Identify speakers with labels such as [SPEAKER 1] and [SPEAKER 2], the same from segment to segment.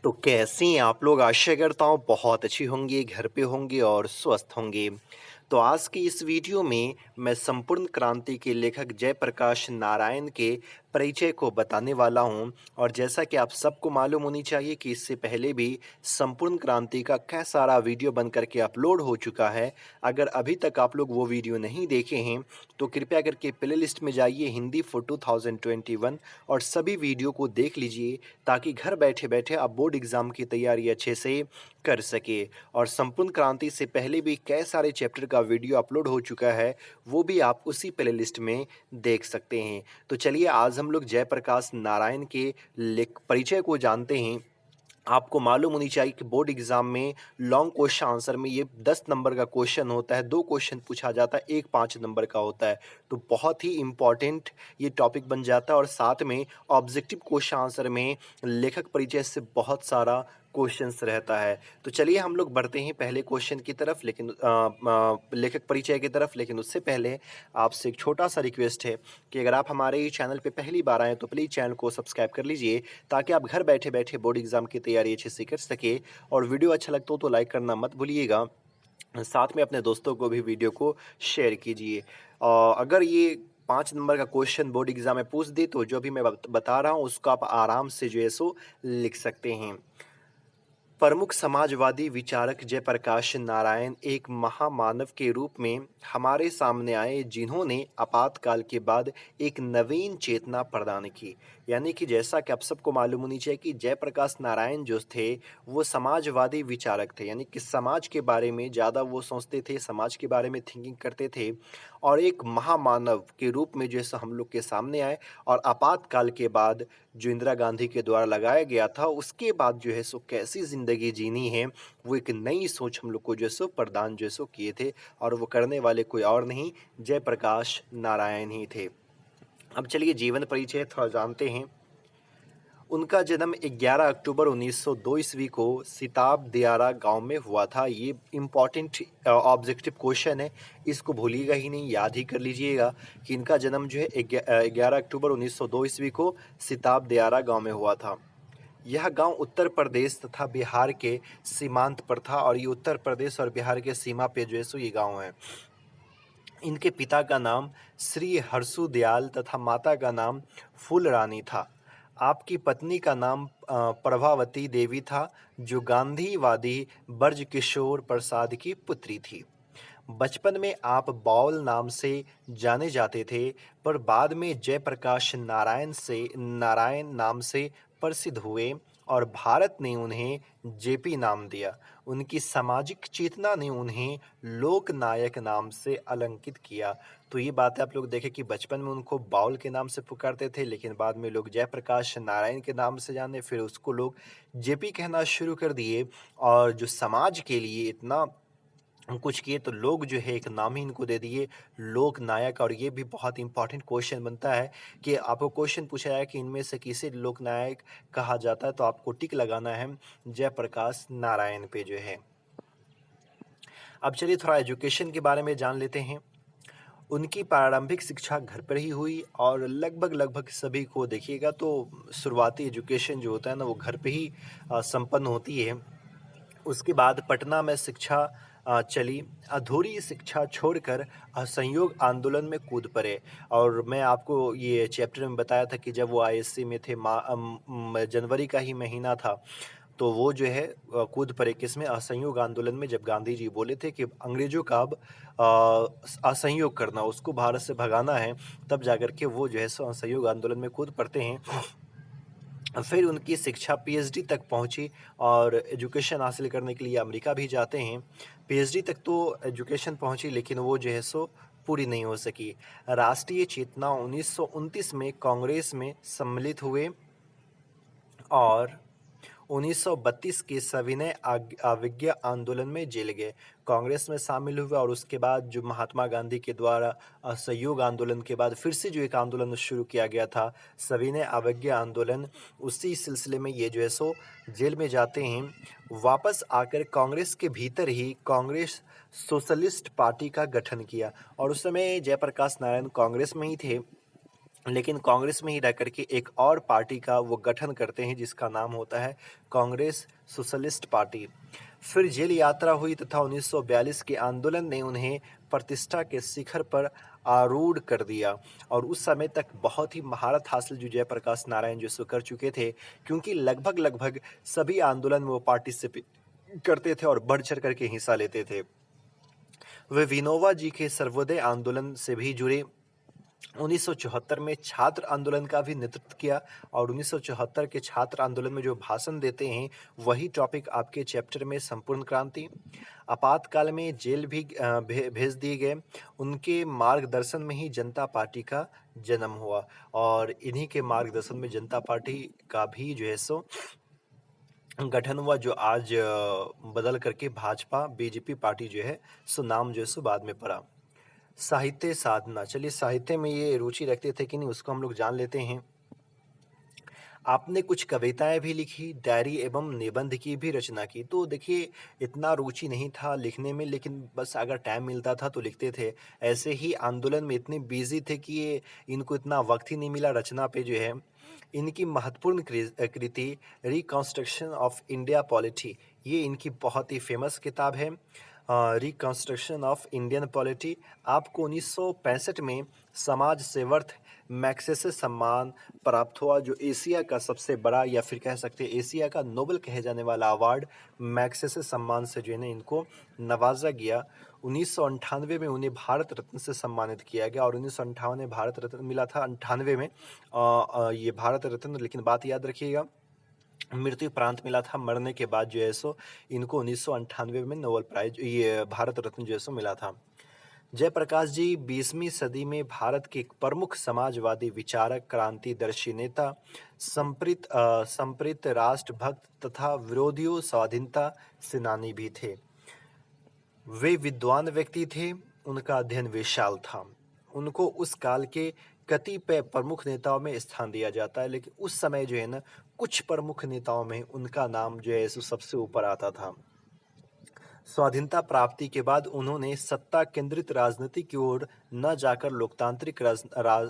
[SPEAKER 1] तो कैसी हैं आप लोग? आशा करता हूँ बहुत अच्छी होंगी, घर पे होंगे और स्वस्थ होंगे। तो आज की इस वीडियो में मैं संपूर्ण क्रांति के लेखक जयप्रकाश नारायण के परिचय को बताने वाला हूँ और जैसा कि आप सबको मालूम होनी चाहिए कि इससे पहले भी संपूर्ण क्रांति का कई सारा वीडियो बन करके अपलोड हो चुका है। अगर अभी तक आप लोग वो वीडियो नहीं देखे हैं, तो कृपया करके प्लेलिस्ट में जाइए हिंदी फॉर 2021 और सभी वीडियो को देख लीजिए ताकि घर बैठे-बैठे आप बोर्ड एग्ज़ाम की तैयारी अच्छे से कर सकें। और संपूर्ण क्रांति से पहले भी कई सारे चैप्टर का वीडियो अपलोड हो चुका है, वो भी आप उसी प्लेलिस्ट में देख सकते हैं। तो चलिए आज हम लोग जयप्रकाश नारायण के लेख परिचय को जानते हैं। आपको मालूम होनी चाहिए कि बोर्ड एग्जाम में लॉन्ग क्वेश्चन आंसर में ये 10 नंबर का क्वेश्चन होता है, 2 क्वेश्चन पूछा जाता है, एक 5 नंबर का होता है। तो बहुत ही इम्पोर्टेंट ये टॉपिक बन जाता है और साथ में ऑब्जेक्टिव क्वेश्चन आंसर में लेखक परिचय से बहुत सारा क्वेश्चंस रहता है। तो चलिए हम लोग बढ़ते हैं पहले क्वेश्चन की तरफ, लेकिन लेखक परिचय की तरफ। लेकिन उससे पहले आपसे एक छोटा-सा रिक्वेस्ट है कि अगर आप हमारे ये चैनल पे पहली बार आए हैं तो प्लीज़ चैनल को सब्सक्राइब कर लीजिए ताकि आप घर बैठे-बैठे बोर्ड एग्ज़ाम की तैयारी अच्छे से कर सकें। और वीडियो अच्छा लगता हो तो लाइक करना मत भूलिएगा। साथ में अपने दोस्तों को भी वीडियो को शेयर कीजिए। अगर ये 5 नंबर का क्वेश्चन बोर्ड एग्ज़ाम में पूछ दे तो जो भी मैं बता रहा हूँ उसको आप आराम से जो है सो लिख सकते हैं। प्रमुख समाजवादी विचारक जयप्रकाश नारायण एक महामानव के रूप में हमारे सामने आए जिन्होंने आपातकाल के बाद एक नवीन चेतना प्रदान की। यानी कि जैसा कि आप सबको मालूम होनी चाहिए कि जयप्रकाश नारायण जो थे वो समाजवादी विचारक थे, यानी कि समाज के बारे में ज़्यादा वो सोचते थे, समाज के बारे में थिंकिंग करते थे और एक महामानव के रूप में जैसा हम लोग के सामने आए। और आपातकाल के बाद जो इंदिरा गांधी के द्वारा लगाया गया था उसके बाद जो है सो कैसी ज़िंदगी जीनी है, वो एक नई सोच हम लोग को जो है सो प्रदान जो है सो किए थे। और वो करने वाले कोई और नहीं, जयप्रकाश नारायण ही थे। अब चलिए जीवन परिचय थोड़ा जानते हैं। उनका जन्म 11 अक्टूबर 1902 ईस्वी को सिताब दियारा गांव में हुआ था। ये इम्पॉर्टेंट ऑब्जेक्टिव क्वेश्चन है, इसको भूलिएगा ही नहीं, याद ही कर लीजिएगा कि इनका जन्म जो है 11 अक्टूबर 1902 ईस्वी को सिताब दियारा गांव में हुआ था। यह गांव उत्तर प्रदेश तथा बिहार के सीमांत पर था और ये उत्तर प्रदेश और बिहार के सीमा पे जो है सो ये गांव है। इनके पिता का नाम श्री हरसु दयाल तथा माता का नाम फूल रानी था। आपकी पत्नी का नाम प्रभावती देवी था, जो गांधीवादी ब्रजकिशोर प्रसाद की पुत्री थी। बचपन में आप बाउल नाम से जाने जाते थे, पर बाद में जयप्रकाश नारायण नाम से प्रसिद्ध हुए और भारत ने उन्हें जेपी नाम दिया। उनकी सामाजिक चेतना ने उन्हें लोकनायक नाम से अलंकित किया। तो ये बात आप लोग देखें कि बचपन में उनको बाउल के नाम से पुकारते थे, लेकिन बाद में लोग जयप्रकाश नारायण के नाम से जाने, फिर उसको लोग जेपी कहना शुरू कर दिए। और जो समाज के लिए इतना कुछ किए तो लोग जो है एक नाम ही इनको दे दिए, लोक नायक। और ये भी बहुत इंपॉर्टेंट क्वेश्चन बनता है कि आपको क्वेश्चन पूछा जाए कि इनमें से किसे लोक नायक कहा जाता है, तो आपको टिक लगाना है जयप्रकाश नारायण पे जो है। अब चलिए थोड़ा एजुकेशन के बारे में जान लेते हैं। उनकी प्रारंभिक शिक्षा घर पर ही हुई और लगभग सभी को देखिएगा तो शुरुआती एजुकेशन जो होता है ना वो घर पे ही संपन्न होती है। उसके बाद पटना में शिक्षा चली। अधूरी शिक्षा छोड़कर असहयोग आंदोलन में कूद पड़े। और मैं आपको ये चैप्टर में बताया था कि जब वो आईएससी में थे, जनवरी का ही महीना था, तो वो जो है कूद पड़े किसमें, असहयोग आंदोलन में। जब गांधी जी बोले थे कि अंग्रेजों का अब असहयोग करना, उसको भारत से भगाना है, तब जाकर के वो जो है सो असहयोग आंदोलन में कूद पड़ते हैं। फिर उनकी शिक्षा पीएचडी तक पहुंची और एजुकेशन हासिल करने के लिए अमेरिका भी जाते हैं। पीएचडी तक तो एजुकेशन पहुंची, लेकिन वो जो है सो पूरी नहीं हो सकी। राष्ट्रीय चेतना 1929 में कांग्रेस में सम्मिलित हुए और 1932 के सविनय अवज्ञा आंदोलन में जेल गए। कांग्रेस में शामिल हुए और उसके बाद जो महात्मा गांधी के द्वारा असहयोग आंदोलन के बाद फिर से जो एक आंदोलन शुरू किया गया था, सविनय अवज्ञा आंदोलन, उसी सिलसिले में ये जो है सो जेल में जाते हैं। वापस आकर कांग्रेस के भीतर ही कांग्रेस सोशलिस्ट पार्टी का गठन किया और उस समय जयप्रकाश नारायण कांग्रेस में ही थे। लेकिन कांग्रेस में ही रह करके एक और पार्टी का वो गठन करते हैं जिसका नाम होता है कांग्रेस सोशलिस्ट पार्टी। फिर जेल यात्रा हुई तथा 1942 के आंदोलन ने उन्हें प्रतिष्ठा के शिखर पर आरूढ़ कर दिया और उस समय तक बहुत ही महारत हासिल जो जयप्रकाश नारायण जो कर चुके थे, क्योंकि लगभग लगभग सभी आंदोलन में वो पार्टिसिपेट करते थे और बढ़ चढ़ करके हिस्सा लेते थे। वे विनोबा जी के सर्वोदय आंदोलन से भी जुड़े। 1974 में छात्र आंदोलन का भी नेतृत्व किया और 1974 के छात्र आंदोलन में जो भाषण देते हैं वही टॉपिक आपके चैप्टर में संपूर्ण क्रांति। आपातकाल में जेल भी भेज दिए गए। उनके मार्गदर्शन में ही जनता पार्टी का जन्म हुआ और इन्हीं के मार्गदर्शन में जनता पार्टी का भी जो है सो गठन हुआ, जो आज बदल करके भाजपा बीजेपी पार्टी जो है सो नाम जो है सो बाद में पड़ा। साहित्य साधना, चलिए साहित्य में ये रुचि रखते थे कि नहीं उसको हम लोग जान लेते हैं। आपने कुछ कविताएं भी लिखी, डायरी एवं निबंध की भी रचना की। तो देखिए इतना रुचि नहीं था लिखने में, लेकिन बस अगर टाइम मिलता था तो लिखते थे। ऐसे ही आंदोलन में इतने बिजी थे कि ये इनको इतना वक्त ही नहीं मिला रचना पे जो है। इनकी महत्वपूर्ण कृति रिकंस्ट्रक्शन ऑफ इंडिया पॉलिटी, ये इनकी बहुत ही फेमस किताब है। Reconstruction of Indian polity. आपको 1965 में समाज सेवर्थ मैग्सेसे सम्मान प्राप्त हुआ, जो एशिया का सबसे बड़ा या फिर कह सकते हैं एशिया का नोबेल कहे जाने वाला अवार्ड मैग्सेसे सम्मान से जो है ना इनको नवाजा गया। 1998 में उन्हें भारत रत्न से सम्मानित किया गया और 1958 में भारत रत्न मिला था। 98 में ये भारत रत्न, लेकिन बात याद रखिएगा मृत्यु प्रांत मिला था। मरने के बाद जो है सो इनको 1998 में नोबेल प्राइज ये भारत रत्न जो है सो मिला था। जयप्रकाश जी 20वीं सदी में भारत के एक प्रमुख समाजवादी विचारक, क्रांतिदर्शी नेता, संप्रीत राष्ट्रभक्त तथा विरोधियों स्वाधीनता सेनानी भी थे। वे विद्वान व्यक्ति थे, उनका अध्ययन विशाल था। उनको उस काल के कतिपय प्रमुख नेताओं में स्थान दिया जाता है, लेकिन उस समय जो है ना कुछ प्रमुख नेताओं में उनका नाम जो है सो सबसे ऊपर आता था। स्वाधीनता प्राप्ति के बाद उन्होंने सत्ता केंद्रित राजनीति की ओर न जाकर लोकतांत्रिक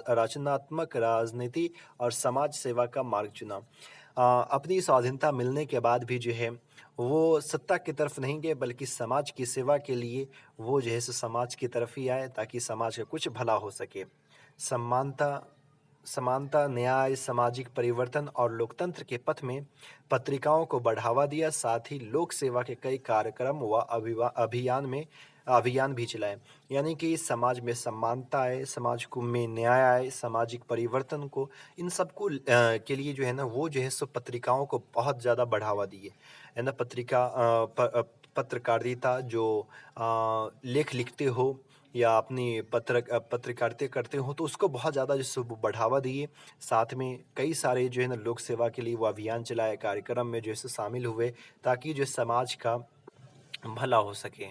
[SPEAKER 1] रचनात्मक राजनीति और समाज सेवा का मार्ग चुना। अपनी स्वाधीनता मिलने के बाद भी जो है वो सत्ता की तरफ नहीं गए, बल्कि समाज की सेवा के लिए वो जो है सो समाज की तरफ ही आए ताकि समाज का कुछ भला हो सके। समानता, न्याय, सामाजिक परिवर्तन और लोकतंत्र के पथ में पत्रिकाओं को बढ़ावा दिया। साथ ही लोक सेवा के कई कार्यक्रम व अभियान भी चलाए। यानी कि समाज में समानता आए, समाज को में न्याय आए, सामाजिक परिवर्तन को, इन सबको के लिए जो है ना वो जो है सो पत्रिकाओं को बहुत ज़्यादा बढ़ावा दिए है ना। पत्रकारिता जो लेख लिखते हो या अपनी पत्रकारिता करते हो तो उसको बहुत ज़्यादा जैसे वो बढ़ावा दिए। साथ में कई सारे जो है ना लोक सेवा के लिए वो अभियान चलाए, कार्यक्रम में जो है शामिल हुए ताकि जो समाज का भला हो सके।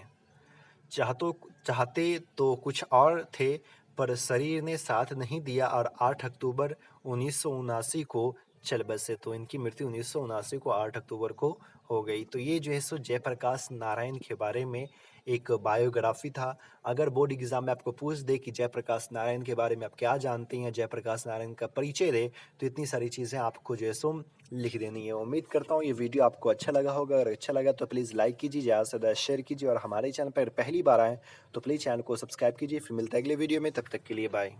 [SPEAKER 1] चाहते तो कुछ और थे, पर शरीर ने साथ नहीं दिया और 8 अक्टूबर 1979 को चल बसे। तो इनकी मृत्यु 1979 को 8 अक्टूबर को हो गई। तो ये जो है सो जयप्रकाश नारायण के बारे में एक बायोग्राफी था। अगर बोर्ड एग्जाम में आपको पूछ दे कि जयप्रकाश नारायण के बारे में आप क्या जानते हैं, जयप्रकाश नारायण का परिचय दे, तो इतनी सारी चीज़ें आपको जो है सो लिख देनी है। उम्मीद करता हूँ ये वीडियो आपको अच्छा लगा होगा। अगर अच्छा लगा तो प्लीज़ लाइक कीजिए, ज़्यादा से ज़्यादा शेयर कीजिए और हमारे चैनल पर पहली बार आएँ तो प्लीज़ चैनल को सब्सक्राइब कीजिए। फिर मिलता है अगले वीडियो में, तब तक के लिए बाय।